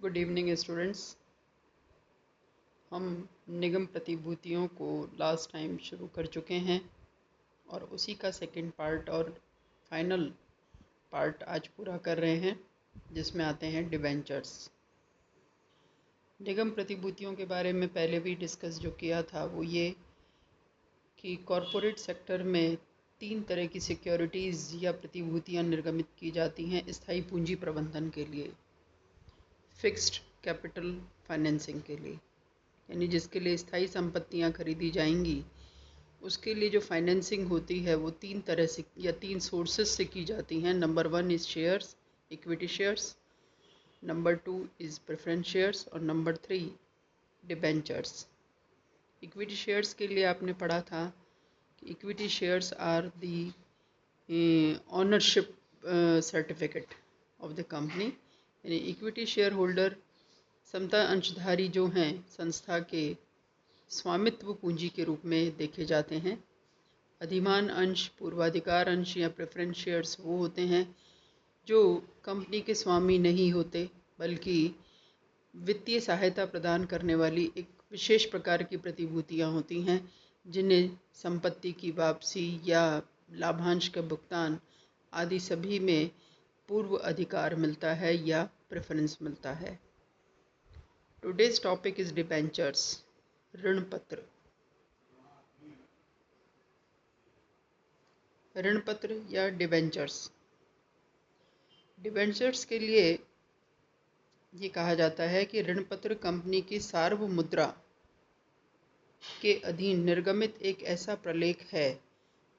Good evening students. हम निगम प्रतिभूतियों को लास्ट टाइम शुरू कर चुके हैं और उसी का सेकंड पार्ट और फाइनल पार्ट आज पूरा कर रहे हैं, जिसमें आते हैं डिबेंचर्स। निगम प्रतिभूतियों के बारे में पहले भी डिस्कस जो किया था वो ये कि कॉरपोरेट सेक्टर में 3 तरह की सिक्योरिटीज़ या प्रतिभूतियां निर्गमित की जाती हैं स्थायी पूंजी प्रबंधन के लिए, फिक्स्ड कैपिटल फाइनेंसिंग के लिए, यानी जिसके लिए स्थायी संपत्तियां खरीदी जाएंगी उसके लिए जो फाइनेंसिंग होती है वो 3 तरह से या 3 सोर्सेज से की जाती हैं। Number 1 is shares, equity shares, number 2 is preference shares और नंबर 3 डिबेंचर्स। इक्विटी शेयर्स के लिए आपने पढ़ा था कि equity shares are the ownership certificate of the company, यानी इक्विटी शेयर होल्डर समता अंशधारी जो हैं संस्था के स्वामित्व पूंजी के रूप में देखे जाते हैं। अधिमान अंश, पूर्वाधिकार अंश या प्रेफरेंस शेयर्स वो होते हैं जो कंपनी के स्वामी नहीं होते, बल्कि वित्तीय सहायता प्रदान करने वाली एक विशेष प्रकार की प्रतिभूतियां होती हैं, जिन्हें संपत्ति की वापसी या लाभांश का भुगतान आदि सभी में पूर्व अधिकार मिलता है या प्रेफरेंस मिलता है। टुडेज टॉपिक इज डिबेंचर्स, ऋण पत्र। ऋण पत्र या डिबेंचर्स। डिबेंचर्स के लिए ये कहा जाता है कि ऋण पत्र कंपनी की सार्वमुद्रा के अधीन निर्गमित एक ऐसा प्रलेख है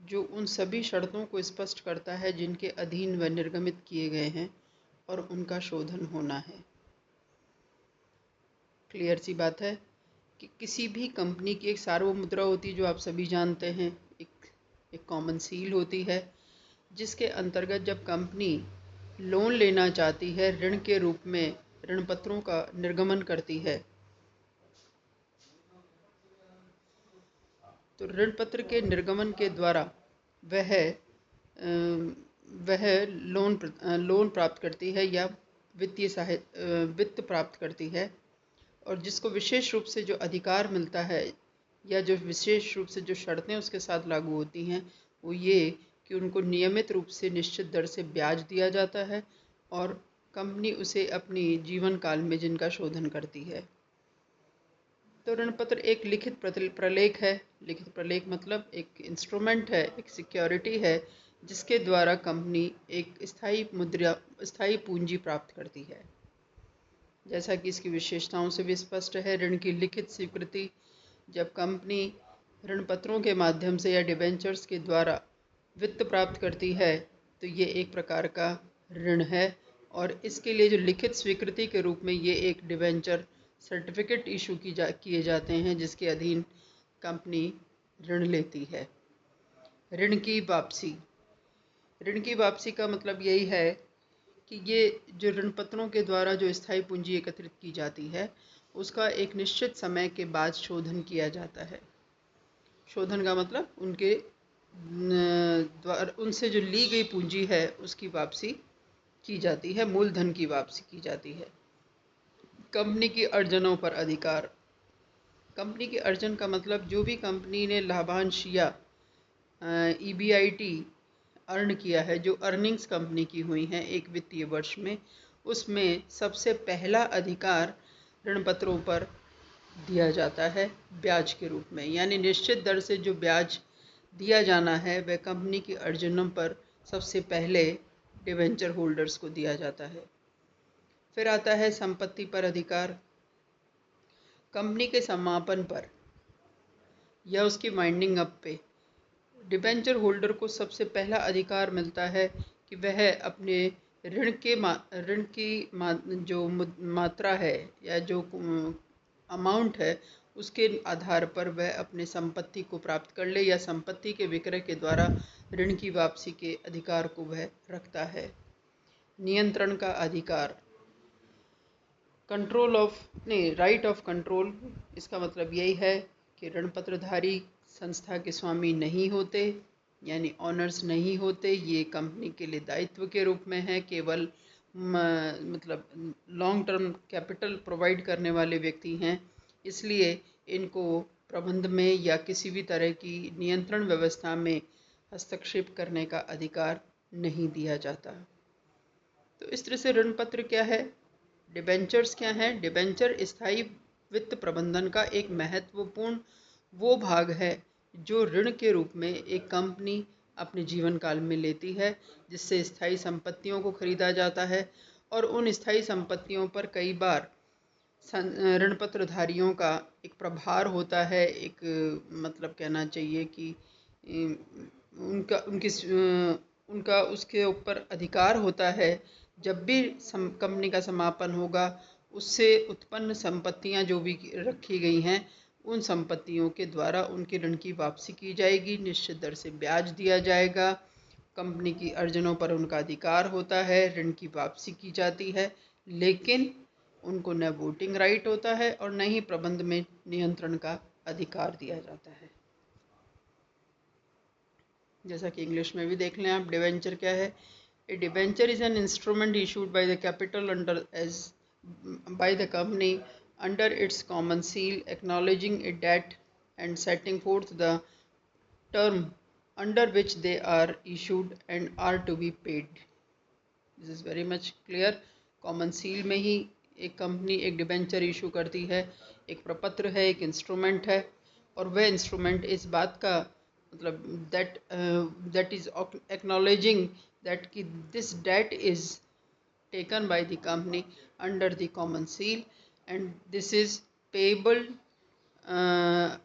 जो उन सभी शर्तों को स्पष्ट करता है जिनके अधीन वह निर्गमित किए गए हैं और उनका शोधन होना है। क्लियर सी बात है कि किसी भी कंपनी की एक सार्वमुद्रा होती है जो आप सभी जानते हैं, एक कॉमन सील होती है, जिसके अंतर्गत जब कंपनी लोन लेना चाहती है, ऋण के रूप में ऋण पत्रों का निर्गमन करती है, तो ऋण पत्र के निर्गमन के द्वारा वह लोन प्राप्त करती है या वित्त प्राप्त करती है, और जिसको विशेष रूप से जो अधिकार मिलता है या जो विशेष रूप से जो शर्तें उसके साथ लागू होती हैं वो ये कि उनको नियमित रूप से निश्चित दर से ब्याज दिया जाता है और कंपनी उसे अपनी जीवन काल में जिनका शोधन करती है। तो ऋण पत्र एक लिखित प्रलेख है। लिखित प्रलेख मतलब एक इंस्ट्रूमेंट है, एक सिक्योरिटी है, जिसके द्वारा कंपनी एक स्थायी पूंजी प्राप्त करती है। जैसा कि इसकी विशेषताओं से भी स्पष्ट है, ऋण की लिखित स्वीकृति। जब कंपनी ऋण पत्रों के माध्यम से या डिबेंचर्स के द्वारा वित्त प्राप्त करती है तो ये एक प्रकार का ऋण है, और इसके लिए जो लिखित स्वीकृति के रूप में ये एक डिबेंचर सर्टिफिकेट इशू किए जाते हैं, जिसके अधीन कंपनी ऋण लेती है। ऋण की वापसी। ऋण की वापसी का मतलब यही है कि ये जो ऋण पत्रों के द्वारा जो स्थायी पूंजी एकत्रित की जाती है उसका एक निश्चित समय के बाद शोधन किया जाता है। शोधन का मतलब उनसे जो ली गई पूंजी है उसकी वापसी की जाती है, मूलधन की वापसी की जाती है। कंपनी की अर्जनों पर अधिकार। कंपनी की अर्जन का मतलब जो भी कंपनी ने लाभांश या EBIT अर्न किया है, जो अर्निंग्स कंपनी की हुई हैं एक वित्तीय वर्ष में, उसमें सबसे पहला अधिकार ऋण पत्रों पर दिया जाता है ब्याज के रूप में, यानी निश्चित दर से जो ब्याज दिया जाना है वह कंपनी की अर्जनों पर सबसे पहले डिबेंचर होल्डर्स को दिया जाता है। फिर आता है संपत्ति पर अधिकार। कंपनी के समापन पर या उसकी वाइंडिंग अप पे डिबेंचर होल्डर को सबसे पहला अधिकार मिलता है कि वह अपने ऋण की जो मात्रा है या जो अमाउंट है उसके आधार पर वह अपने संपत्ति को प्राप्त कर ले या संपत्ति के विक्रय के द्वारा ऋण की वापसी के अधिकार को वह रखता है। नियंत्रण का अधिकार। Right of control. इसका मतलब यही है कि ऋण पत्रधारी संस्था के स्वामी नहीं होते, यानी ऑनर्स नहीं होते। ये कंपनी के लिए दायित्व के रूप में है, केवल मतलब लॉन्ग टर्म कैपिटल प्रोवाइड करने वाले व्यक्ति हैं, इसलिए इनको प्रबंध में या किसी भी तरह की नियंत्रण व्यवस्था में हस्तक्षेप करने का अधिकार नहीं दिया जाता। तो इस तरह से ऋण पत्र क्या है, डिबेंचर्स क्या है। डिबेंचर स्थायी वित्त प्रबंधन का एक महत्वपूर्ण वो भाग है जो ऋण के रूप में एक कंपनी अपने जीवन काल में लेती है, जिससे स्थायी संपत्तियों को खरीदा जाता है और उन स्थायी संपत्तियों पर कई बार ऋण पत्रधारियों का एक प्रभार होता है। एक मतलब कहना चाहिए कि उनका उसके ऊपर अधिकार होता है। जब भी कंपनी का समापन होगा, उससे उत्पन्न संपत्तियां जो भी रखी गई हैं, उन संपत्तियों के द्वारा उनके ऋण की वापसी की जाएगी, निश्चित दर से ब्याज दिया जाएगा, कंपनी की अर्जनों पर उनका अधिकार होता है, ऋण की वापसी की जाती है, लेकिन उनको न वोटिंग राइट होता है और न ही प्रबंध में नियंत्रण का अधिकार दिया जाता है। जैसा कि इंग्लिश में भी देख लें आप, डिवेंचर क्या है। A debenture is an instrument issued by the capital under age by the company under its common seal, acknowledging a debt and setting forth the term under which they are issued and are to be paid. This is very much clear. Common seal में ही एक company एक debenture issue करती है, एक प्रपत्र है, एक instrument है, और वह इंस्ट्रूमेंट इस बात का मतलब दैट इज एक्नॉलेजिंग दैट कि this date is taken by the company under the common seal and this is payable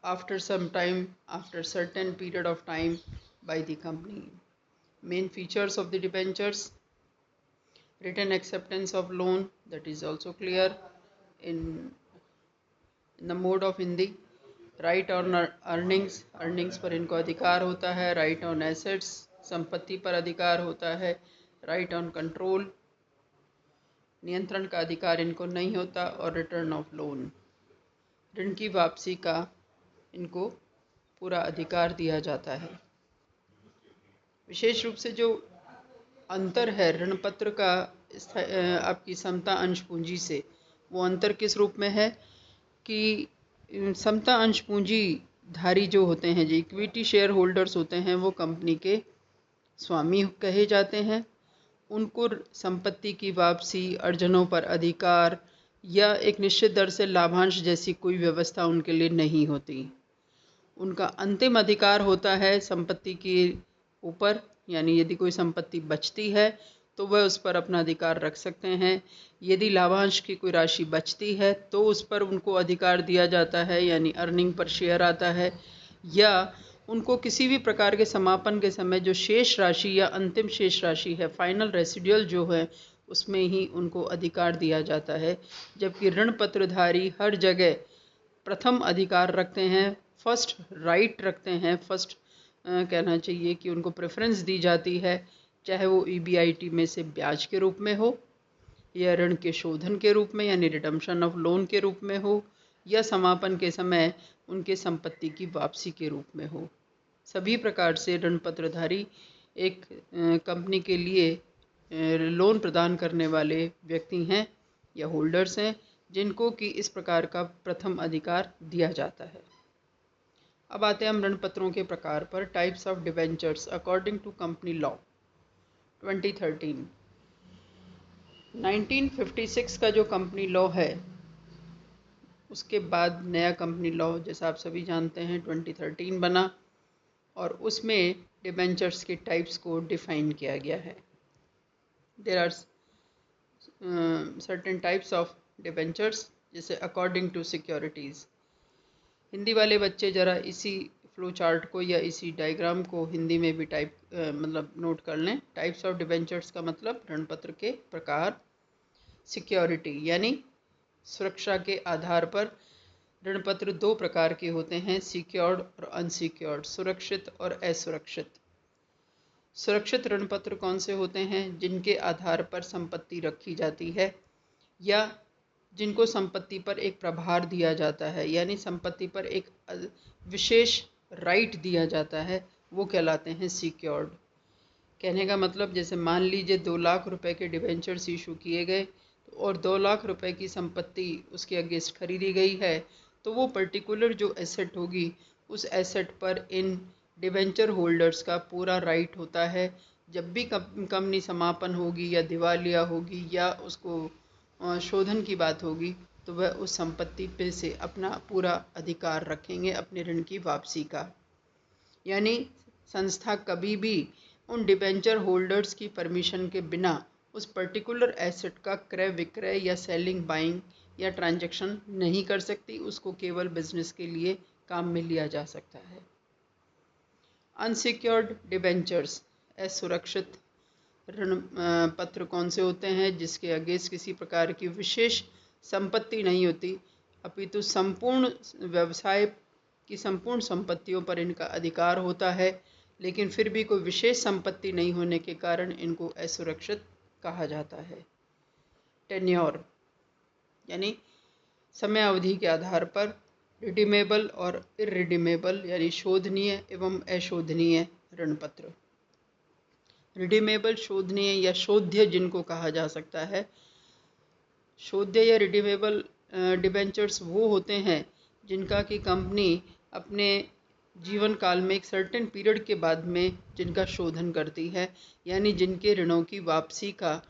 after some time, after certain period of time by the company. Main features of the debentures: written acceptance of loan, that is also clear in the mode of Hindi. Right on earnings, earnings पर इनको अधिकार होता है. Right on assets, संपत्ति पर अधिकार होता है. Right on control, नियंत्रण का अधिकार इनको नहीं होता. और रिटर्न ऑफ लोन, ऋण की वापसी का इनको पूरा अधिकार दिया जाता है. विशेष रूप से जो अंतर है ऋण पत्र का आपकी समता अंश पूंजी से, वो अंतर किस रूप में है कि समता अंश पूंजी धारी जो होते हैं, जो इक्विटी शेयर होल्डर्स होते हैं, वो कंपनी के स्वामी कहे जाते हैं. उनको संपत्ति की वापसी, अर्जनों पर अधिकार या एक निश्चित दर से लाभांश जैसी कोई व्यवस्था उनके लिए नहीं होती. उनका अंतिम अधिकार होता है संपत्ति के ऊपर, यानी यदि कोई संपत्ति बचती है तो वह उस पर अपना अधिकार रख सकते हैं. यदि लाभांश की कोई राशि बचती है तो उस पर उनको अधिकार दिया जाता है, यानी अर्निंग पर शेयर आता है. या उनको किसी भी प्रकार के समापन के समय जो शेष राशि या अंतिम शेष राशि है, फाइनल रेसिडुअल जो है, उसमें ही उनको अधिकार दिया जाता है. जबकि ऋण पत्रधारी हर जगह प्रथम अधिकार रखते हैं, फर्स्ट राइट रखते हैं. फर्स्ट कहना चाहिए कि उनको प्रेफरेंस दी जाती है, चाहे वो EBIT में से ब्याज के रूप में हो, या ऋण के शोधन के रूप में यानी रिडम्पशन ऑफ लोन के रूप में हो, या समापन के समय उनके संपत्ति की वापसी के रूप में हो. सभी प्रकार से ऋण पत्रधारी एक कंपनी के लिए लोन प्रदान करने वाले व्यक्ति हैं या होल्डर्स हैं, जिनको कि इस प्रकार का प्रथम अधिकार दिया जाता है. अब आते हैं हम ऋण पत्रों के प्रकार पर. Types of debentures according to company law 2013. 1956 का जो कंपनी लॉ है, उसके बाद नया कंपनी लॉ जैसा आप सभी जानते हैं 2013 बना, और उसमें डिबेंचर्स के टाइप्स को डिफाइन किया गया है. There are certain types of debentures, जैसे अकॉर्डिंग टू सिक्योरिटीज़. हिंदी वाले बच्चे ज़रा इसी फ्लो चार्ट को या इसी डायग्राम को हिंदी में भी मतलब नोट कर लें. टाइप्स ऑफ डिबेंचर्स का मतलब ऋण पत्र के प्रकार. सिक्योरिटी यानी सुरक्षा के आधार पर ऋण पत्र दो प्रकार के होते हैं, सिक्योर्ड और अनसिक्योर्ड, सुरक्षित और असुरक्षित. सुरक्षित ऋण पत्र कौन से होते हैं? जिनके आधार पर संपत्ति रखी जाती है या जिनको संपत्ति पर एक प्रभार दिया जाता है, यानी संपत्ति पर एक विशेष राइट दिया जाता है, वो कहलाते हैं सिक्योर्ड. कहने का मतलब जैसे मान लीजिए 2 लाख रुपए के डिबेंचर्स इशू किए गए और 2 लाख रुपए की संपत्ति उसके अगेंस्ट खरीदी गई है, तो वो पर्टिकुलर जो एसेट होगी उस एसेट पर इन डिबेंचर होल्डर्स का पूरा राइट होता है। जब भी कंपनी समापन होगी या दिवालिया होगी या उसको शोधन की बात होगी, तो वह उस संपत्ति पे से अपना पूरा अधिकार रखेंगे अपने ऋण की वापसी का। यानी संस्था कभी भी उन डिबेंचर होल्डर्स की परमिशन के बिना उस पर्टिकुलर एसेट का क्रय विक्रय या सेलिंग बाइंग या ट्रांजैक्शन नहीं कर सकती। उसको केवल बिजनेस के लिए काम में लिया जा सकता है। अनसिक्योर्ड डिबेंचर्स, असुरक्षित ऋण पत्र कौन से होते हैं? जिसके अगेंस्ट किसी प्रकार की विशेष संपत्ति नहीं होती, अपितु संपूर्ण व्यवसाय की संपूर्ण संपत्तियों पर इनका अधिकार होता है, लेकिन फिर भी कोई विशेष संपत्ति नहीं होने के कारण इनको असुरक्षित कहा जाता है। टेन्योर यानी समय अवधि के आधार पर रिडीमेबल और इररिडीमेबल यानी शोधनीय एवं अशोधनीय ऋण पत्र। रिडीमेबल, शोधनीय या शोध्य जिनको कहा जा सकता है, शोध्य या रिडीमेबल डिबेंचर्स वो होते हैं जिनका कि कंपनी अपने जीवन काल में एक सर्टेन पीरियड के बाद में जिनका शोधन करती है, यानी जिनके ऋणों की वापसी का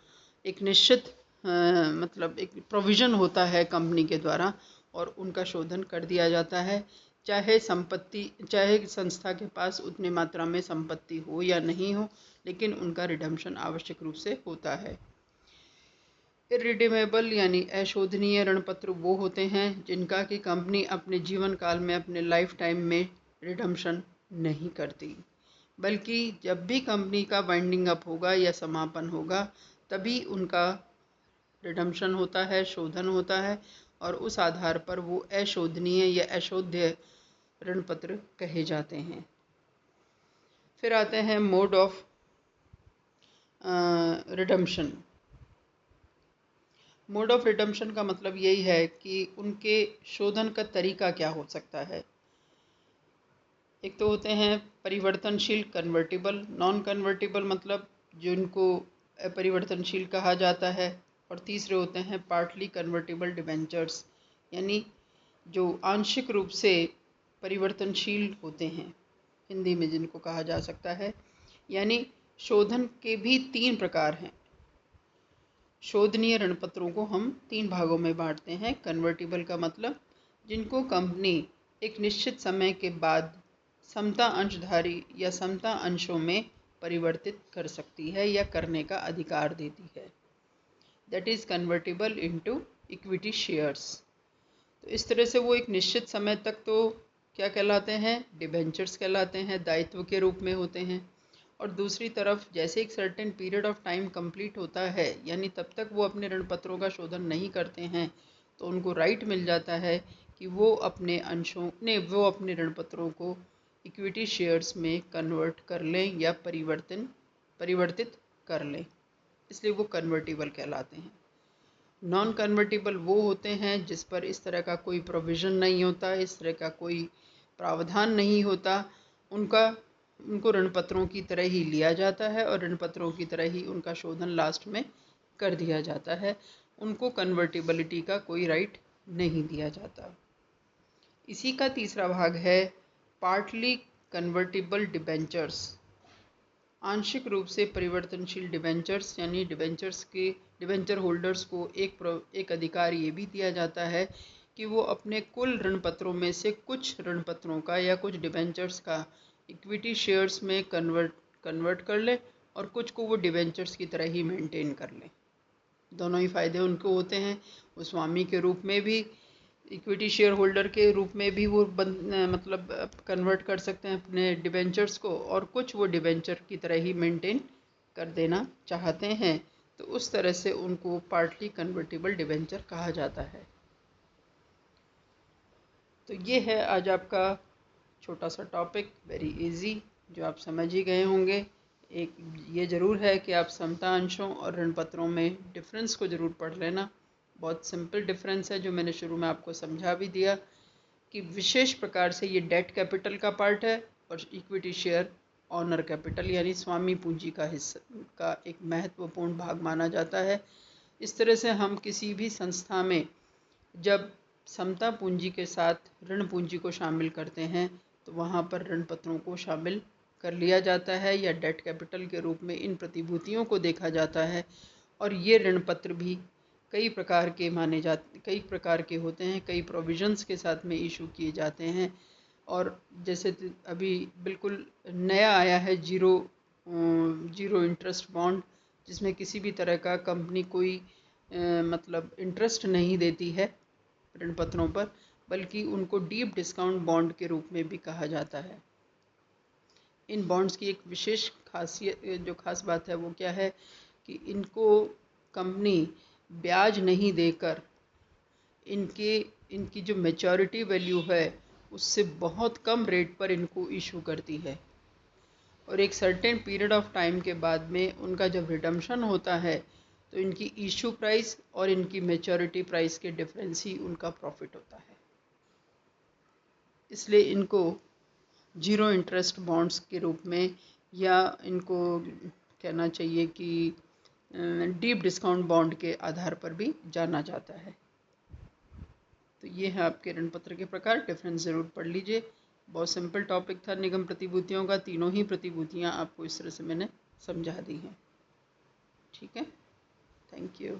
एक निश्चित मतलब एक प्रोविज़न होता है कंपनी के द्वारा और उनका शोधन कर दिया जाता है, चाहे संस्था के पास उतनी मात्रा में संपत्ति हो या नहीं हो, लेकिन उनका रिडम्पशन आवश्यक रूप से होता है। इररिडीमेबल यानी अशोधनीय ऋण पत्र वो होते हैं जिनका कि कंपनी अपने जीवन काल में अपने लाइफ टाइम में रिडम्पशन नहीं करती, बल्कि जब भी कंपनी का वाइंडिंग अप होगा या समापन होगा तभी उनका रिडम्पशन होता है, शोधन होता है, और उस आधार पर वो अशोधनीय या अशोध्य ऋण पत्र कहे जाते हैं। फिर आते हैं mode of redemption. Mode of redemption का मतलब यही है कि उनके शोधन का तरीका क्या हो सकता है। एक तो होते हैं परिवर्तनशील कन्वर्टिबल, नॉन कन्वर्टिबल मतलब जिनको अपरिवर्तनशील कहा जाता है, और तीसरे होते हैं पार्टली कन्वर्टिबल डिबेंचर्स, यानी जो आंशिक रूप से परिवर्तनशील होते हैं, हिंदी में जिनको कहा जा सकता है। यानी शोधन के भी 3 प्रकार हैं। शोधनीय ऋण पत्रों को हम 3 भागों में बांटते हैं। कन्वर्टिबल का मतलब जिनको कंपनी एक निश्चित समय के बाद समता अंशधारी या समता अंशों में परिवर्तित कर सकती है या करने का अधिकार देती है, that is convertible into equity shares. तो इस तरह से वो एक निश्चित समय तक तो क्या कहलाते हैं? डिबेंचर्स कहलाते हैं, दायित्व के रूप में होते हैं। और दूसरी तरफ जैसे एक certain period of time complete होता है, यानी तब तक वो अपने ऋण पत्रों का शोधन नहीं करते हैं, तो उनको राइट मिल जाता है कि वो अपने ऋण पत्रों को इक्विटी शेयर्स में कन्वर्ट कर लें या परिवर्तित कर लें, इसलिए वो कन्वर्टिबल कहलाते हैं। नॉन कन्वर्टिबल वो होते हैं जिस पर इस तरह का कोई प्रोविज़न नहीं होता, इस तरह का कोई प्रावधान नहीं होता। उनको ऋण पत्रों की तरह ही लिया जाता है और ऋण पत्रों की तरह ही उनका शोधन लास्ट में कर दिया जाता है। उनको कन्वर्टिबिलिटी का कोई राइट नहीं दिया जाता। इसी का तीसरा भाग है पार्टली कन्वर्टिबल डिबेंचर्स, आंशिक रूप से परिवर्तनशील डिबेंचर्स, यानी डिबेंचर होल्डर्स को एक अधिकार ये भी दिया जाता है कि वो अपने कुल ऋण पत्रों में से कुछ ऋण पत्रों का या कुछ डिबेंचर्स का इक्विटी शेयर्स में कन्वर्ट कर ले और कुछ को वो डिबेंचर्स की तरह ही मेंटेन कर ले। दोनों ही फायदे उनको होते हैं। वो स्वामी के रूप में भी, इक्विटी शेयर होल्डर के रूप में भी वो मतलब कन्वर्ट कर सकते हैं अपने डिबेंचर्स को, और कुछ वो डिबेंचर की तरह ही मेंटेन कर देना चाहते हैं, तो उस तरह से उनको पार्टली कन्वर्टिबल डिबेंचर कहा जाता है। तो ये है आज आपका छोटा सा टॉपिक, वेरी इजी, जो आप समझ ही गए होंगे। एक ये ज़रूर है कि आप समता अंशों और ऋण पत्रों में डिफरेंस को ज़रूर पढ़ लेना। बहुत सिंपल डिफरेंस है जो मैंने शुरू में आपको समझा भी दिया कि विशेष प्रकार से ये डेट कैपिटल का पार्ट है और इक्विटी शेयर ऑनर कैपिटल यानी स्वामी पूंजी का हिस्सा का एक महत्वपूर्ण भाग माना जाता है। इस तरह से हम किसी भी संस्था में जब समता पूंजी के साथ ऋण पूंजी को शामिल करते हैं तो वहाँ पर ऋण पत्रों को शामिल कर लिया जाता है या डेट कैपिटल के रूप में इन प्रतिभूतियों को देखा जाता है। और ये ऋण पत्र भी कई प्रकार के होते हैं, कई प्रोविजंस के साथ में इशू किए जाते हैं। और जैसे अभी बिल्कुल नया आया है जीरो इंटरेस्ट बॉन्ड, जिसमें किसी भी तरह का कंपनी कोई मतलब इंटरेस्ट नहीं देती है ऋण पत्रों पर, बल्कि उनको डीप डिस्काउंट बॉन्ड के रूप में भी कहा जाता है। इन बॉन्ड्स की एक विशेष खास बात है वो क्या है कि इनको कंपनी ब्याज नहीं देकर इनकी जो मैच्योरिटी वैल्यू है उससे बहुत कम रेट पर इनको इशू करती है। और एक सर्टेन पीरियड ऑफ टाइम के बाद में उनका जब रिडम्पशन होता है तो इनकी इशू प्राइस और इनकी मैच्योरिटी प्राइस के डिफरेंस ही उनका प्रॉफिट होता है। इसलिए इनको जीरो इंटरेस्ट बॉन्ड्स के रूप में, या इनको कहना चाहिए कि डीप डिस्काउंट बॉन्ड के आधार पर भी जाना जाता है। तो ये है आपके ऋण पत्र के प्रकार। डिफरेंस ज़रूर पढ़ लीजिए। बहुत सिंपल टॉपिक था निगम प्रतिभूतियों का। तीनों ही प्रतिभूतियाँ आपको इस तरह से मैंने समझा दी हैं। ठीक है, थैंक यू।